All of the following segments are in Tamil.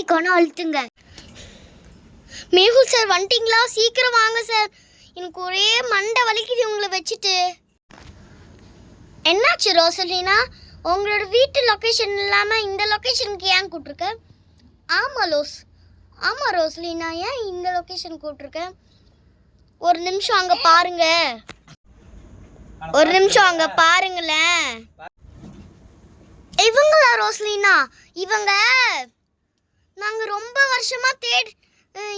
ஐகானை அழுத்துங்க. மேகுல் சார் வந்துட்டீங்களா? சீக்கிரம் வாங்க சார், எனக்கு ஒரே மண்டை வலிக்குது உங்களை வச்சுட்டு. என்னாச்சு ரோசலினா, உங்களோட வீட்டு லொக்கேஷன் இல்லாமல் இந்த லொக்கேஷனுக்கு ஏன் கூப்பிட்ருக்க? ஆமாம் ரோசலினா, ஏன் இந்த லொக்கேஷன் கூப்பிட்ருக்க? ஒரு நிமிஷம் அங்கே பாருங்க, ஒரு நிமிஷம் அங்கே பாருங்களேன். இவங்களா ரோசலினா? இவங்க நாங்கள் ரொம்ப வருஷமாக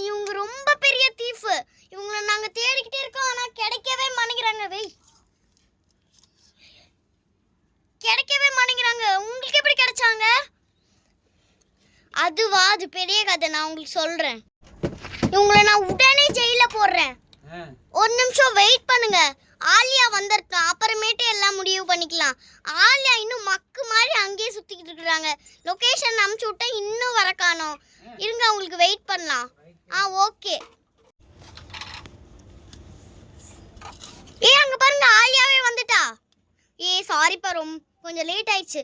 இவங்க ரொம்ப பெரிய தீஃபு. இவங்களை நாங்கள் தேடிக்கிட்டே இருக்கோம், ஆனால் கிடைக்கவே மாட்டேங்கிறாங்க. உங்களுக்கு எப்படி கிடைச்சாங்க? அதுவா, அது பெரிய கதை, நான் உங்களுக்கு சொல்கிறேன். இவங்களை நான் உடனே ஜெயிலில் போடுறேன். ஒரு நிமிஷம் வெயிட் பண்ணுங்க, ஆலியா வந்துருக்கலாம், அப்புறமேட்டு எல்லாம் முடிவு பண்ணிக்கலாம். ஆலியா இன்னும் மக்கு மாதிரி அங்கேயே சுற்றிக்கிட்டு இருக்கிறாங்க. லொக்கேஷன் அமுச்சு விட்டா இன்னும் வர காணோம். இருங்க, அவங்களுக்கு வெயிட் பண்ணலாம். ஓகே. அங்கே பாருங்க, ஆலியாவே வந்துட்டா. சாரிப்பா, கொஞ்சம் லேட் ஆயிடுச்சு.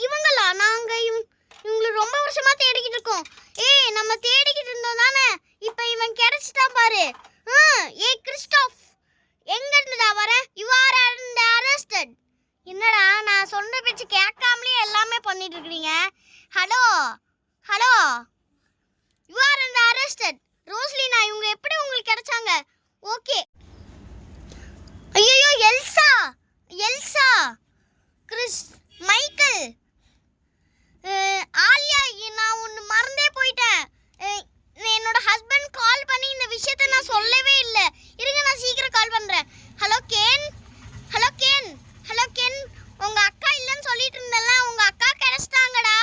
இவங்களா? நாங்கள் இவங்களை ரொம்ப வருஷமாக தேடிக்கிட்டு இருக்கோம். நம்ம தேடிக்கிட்டு இருந்தோம் தானே, இப்போ இவன் கிடைச்சிட்டான் பாரு. கிறிஸ்டாஃப், எங்க இருந்துடா வர? You are arrested. என்னடா, நான் சொன்ன பேச்சு கேட்காமலே எல்லாமே பண்ணிட்டு இருக்கிறீங்க. Hello, you are arrested. Roslina, இவங்க எப்படி உங்களுக்கு கிடைச்சாங்க? ஓகே. ஐயோ, எல்சா, கிறிஸ், மைக்கேல், ஆலியா, நான் ஒன்று மறந்தே போயிட்டேன். என்னோட ஹஸ்பண்ட் கால் பண்ணி இந்த விஷயத்தை நான் சொல்லவே இல்லை. இருங்க, நான் சீக்கிரம் கால் பண்ணுறேன். ஹலோ கேன், உங்கள் அக்கா இல்லைன்னு சொல்லிட்டு இருந்தேன்ல, உங்கள் அக்கா கிடைச்சிட்டாங்கடா.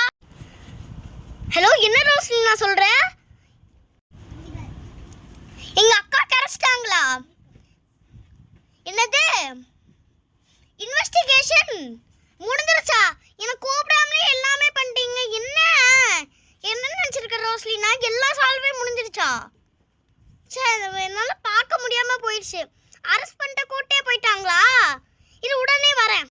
ஹலோ, என்ன ரோஸ்லி நான் சொல்கிறேன்? எங்கள் அக்கா கிடைச்சிட்டாங்களா? என்னது? இன்வெஸ்டிகேஷன் முடிஞ்சிருச்சா? எனக்கு கூப்பிடாமலே எல்லாமே பண்ணிட்டீங்க. என்ன நினச்சிருக்க ரோஸ்லினா? எல்லா சால்வே முடிஞ்சிருச்சா? சரி, என்னால் பார்க்க முடியாமல் போயிடுச்சு. அரெஸ்ட் பண்ணிட்டு கூட்டே போயிட்டாங்களா? இது உடனே வரேன்.